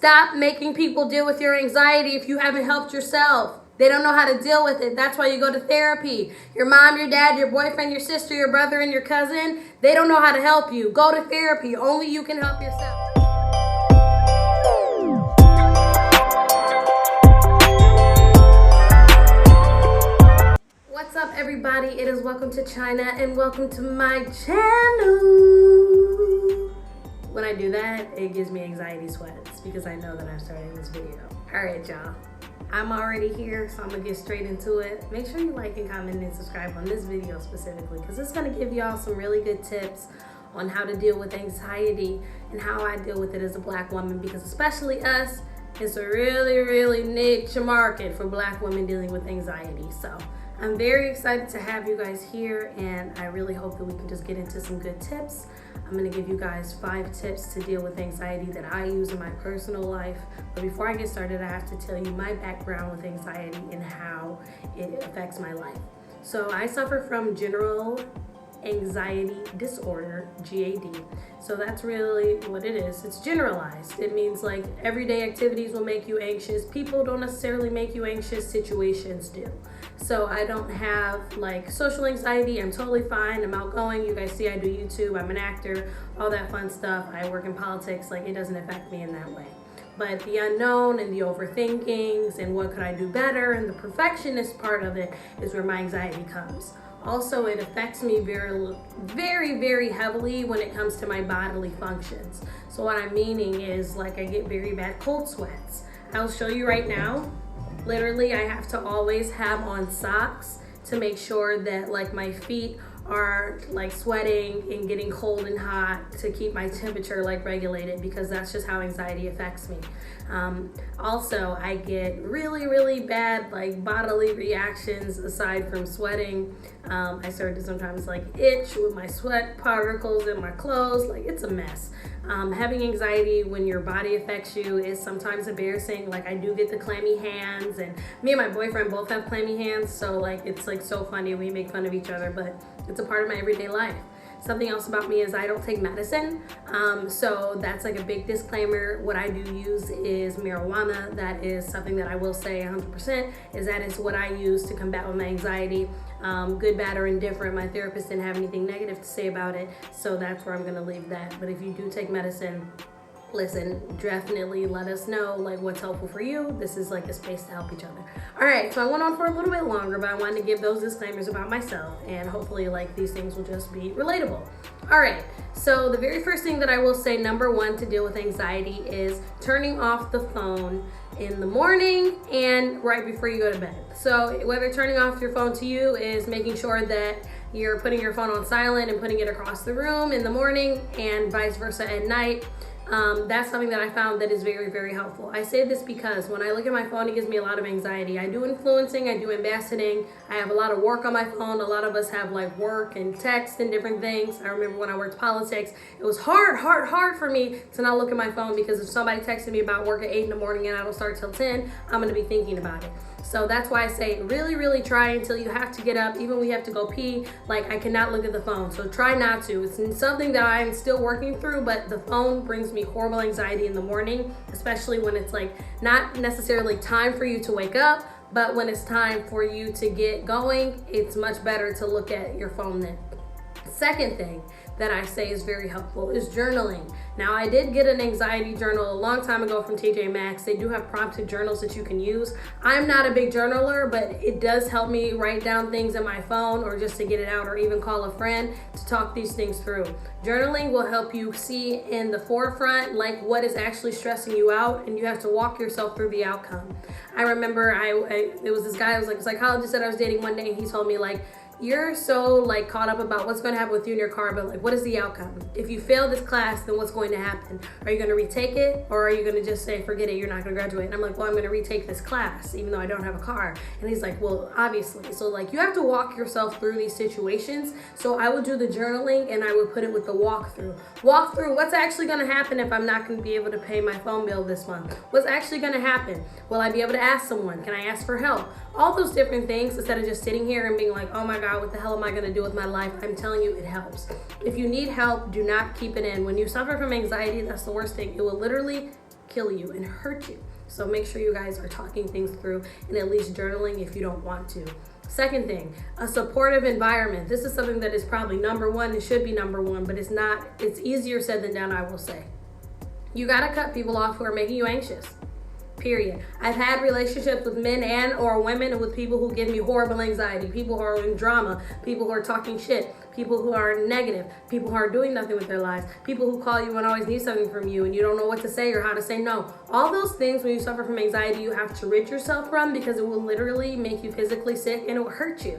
Stop making people deal with your anxiety if you haven't helped yourself. They don't know how to deal with it. That's why you go to therapy. Your mom, your dad, your boyfriend, your sister, your brother, and your cousin, they don't know how to help you. Go to therapy. Only you can help yourself. What's up, everybody? It is welcome to China and welcome to my channel. When I do that, it gives me anxiety sweats because I know that I'm starting this video. All right, y'all. I'm already here, so I'm gonna get straight into it. Make sure you like and comment and subscribe on this video specifically because it's gonna give y'all some really good tips on how to deal with anxiety and how I deal with it as a Black woman, because especially us, it's a really niche market for Black women dealing with anxiety. So I'm very excited to have you guys here, and I really hope that we can just get into some good tips. I'm gonna give you guys 5 tips to deal with anxiety that I use in my personal life. But before I get started, I have to tell you my background with anxiety and how it affects my life. So I suffer from general anxiety disorder, GAD. So that's really what it is. It's generalized. It means like everyday activities will make you anxious. People don't necessarily make you anxious, situations do. So I don't have like social anxiety. I'm totally fine. I'm outgoing. You guys see I do YouTube. I'm an actor, all that fun stuff. I work in politics. Like, it doesn't affect me in that way. But the unknown and the overthinkings and what could I do better and the perfectionist part of it is where my anxiety comes. Also, it affects me very heavily when it comes to my bodily functions. So what I'm meaning is, like, I get very bad cold sweats. I'll show you right now. Literally, I have to always have on socks to make sure that like my feet are like sweating and getting cold and hot to keep my temperature like regulated, because that's just how anxiety affects me. Also, I get really bad like bodily reactions aside from sweating. I start to sometimes like itch with my sweat particles in my clothes. Like, it's a mess. Having anxiety when your body affects you is sometimes embarrassing. Like, I do get the clammy hands, and me and my boyfriend both have clammy hands, so like it's like so funny. We make fun of each other, but it's a part of my everyday life. Something else about me is I don't take medicine, so that's like a big disclaimer. What I do use is marijuana. That is something that I will say 100% is that is what I use to combat with my anxiety. Good, bad, or indifferent. My therapist didn't have anything negative to say about it, so that's where I'm gonna leave that. But if you do take medicine, listen, definitely let us know like what's helpful for you. This is like a space to help each other. All right, so I went on for a little bit longer, but I wanted to give those disclaimers about myself, and hopefully like these things will just be relatable. All right, so the very first thing that I will say, number 1, to deal with anxiety is turning off the phone in the morning and right before you go to bed. So whether turning off your phone to you is making sure that you're putting your phone on silent and putting it across the room in the morning, and vice versa at night. That's something that I found that is very helpful. I say this because when I look at my phone, it gives me a lot of anxiety. I do influencing, I do ambassading, I have a lot of work on my phone. A lot of us have like work and text and different things. I remember when I worked politics, it was hard for me to not look at my phone, because if somebody texted me about work at 8 in the morning and I don't start till 10, I'm gonna be thinking about it. So that's why I say really try until you have to get up. Even when you have to go pee, like, I cannot look at the phone. So try not to. It's something that I'm still working through, but the phone brings me horrible anxiety in the morning, especially when it's like not necessarily time for you to wake up, but when it's time for you to get going, it's much better to look at your phone then. Second thing that I say is very helpful is journaling. Now, I did get an anxiety journal a long time ago from TJ Maxx. They do have prompted journals that you can use. I'm not a big journaler, but it does help me write down things in my phone, or just to get it out, or even call a friend to talk these things through. Journaling will help you see in the forefront like what is actually stressing you out, and you have to walk yourself through the outcome. I remember it was this guy, I was like a psychologist that I was dating one day, and he told me like, you're so like caught up about what's going to happen with you in your car, but like, what is the outcome? If you fail this class, then what's going to happen? Are you going to retake it, or are you going to just say, forget it, you're not going to graduate? And I'm like, well, I'm going to retake this class even though I don't have a car. And he's like, well, obviously. So like, you have to walk yourself through these situations. So I would do the journaling, and I would put it with the walkthrough. What's actually going to happen if I'm not going to be able to pay my phone bill this month? What's actually going to happen? Will I be able to ask someone? Can I ask for help? All those different things, instead of just sitting here and being like, oh my God, what the hell am I going to do with my life? I'm telling you, it helps. If you need help, do not keep it in. When you suffer from anxiety, that's the worst thing. It will literally kill you and hurt you. So make sure you guys are talking things through and at least journaling if you don't want to. Second thing, a supportive environment. This is something that is probably number one. It should be number one, but it's not. It's easier said than done, I will say. You gotta cut people off who are making you anxious. Period. I've had relationships with men and or women with people who give me horrible anxiety, people who are in drama, people who are talking shit, people who are negative, people who are doing nothing with their lives, people who call you and always need something from you and you don't know what to say or how to say no. All those things, when you suffer from anxiety, you have to rid yourself from, because it will literally make you physically sick and it will hurt you.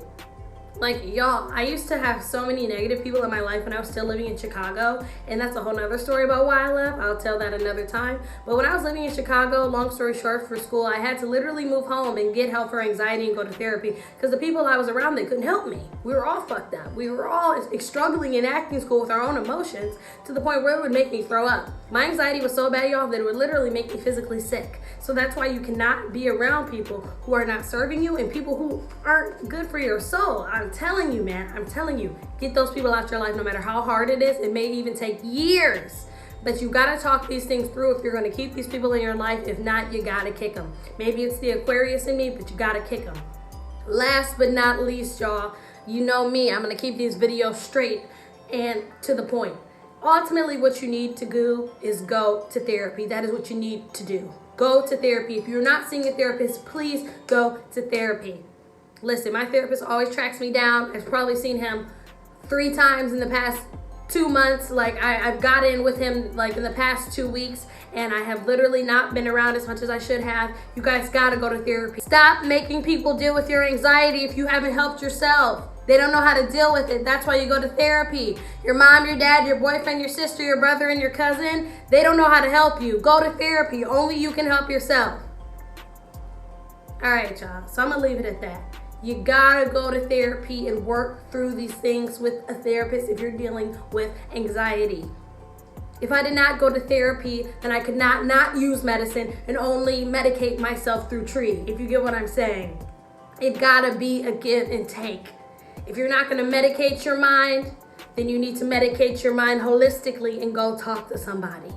Like, y'all, I used to have so many negative people in my life when I was still living in Chicago, and that's a whole nother story about why I left. I'll tell that another time. But when I was living in Chicago, long story short, for school, I had to literally move home and get help for anxiety and go to therapy because the people I was around, they couldn't help me. We were all fucked up. We were all struggling in acting school with our own emotions to the point where it would make me throw up. My anxiety was so bad, y'all, that it would literally make me physically sick. So that's why you cannot be around people who are not serving you and people who aren't good for your soul. I'm telling you, man, I'm telling you, get those people out your life no matter how hard it is. It may even take years, but you gotta talk these things through if you're gonna keep these people in your life. If not, you gotta kick them. Maybe it's the Aquarius in me, but you gotta kick them. Last but not least, y'all, you know me, I'm gonna keep these videos straight and to the point. Ultimately, what you need to do is go to therapy. That is what you need to do. Go to therapy. If you're not seeing a therapist, please go to therapy. Listen, my therapist always tracks me down. I've probably seen him 3 times in the past 2 months. Like, I've got in with him like in the past 2 weeks, and I have literally not been around as much as I should have. You guys gotta go to therapy. Stop making people deal with your anxiety if you haven't helped yourself. They don't know how to deal with it. That's why you go to therapy. Your mom, your dad, your boyfriend, your sister, your brother, and your cousin, they don't know how to help you. Go to therapy. Only you can help yourself. All right, y'all. So I'm gonna leave it at that. You gotta go to therapy and work through these things with a therapist if you're dealing with anxiety. If I did not go to therapy, then I could not use medicine and only medicate myself through tree, if you get what I'm saying. It gotta be a give and take. If you're not gonna medicate your mind, then you need to medicate your mind holistically and go talk to somebody.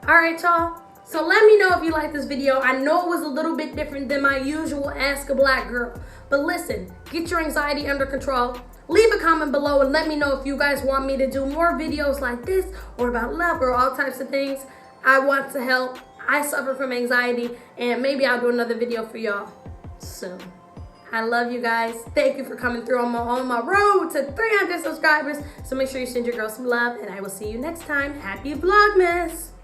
All right, y'all. So let me know if you like this video. I know it was a little bit different than my usual Ask a Black Girl, but listen, get your anxiety under control. Leave a comment below and let me know if you guys want me to do more videos like this or about love or all types of things. I want to help. I suffer from anxiety, and maybe I'll do another video for y'all soon. I love you guys. Thank you for coming through on my road to 300 subscribers. So make sure you send your girl some love, and I will see you next time. Happy Vlogmas!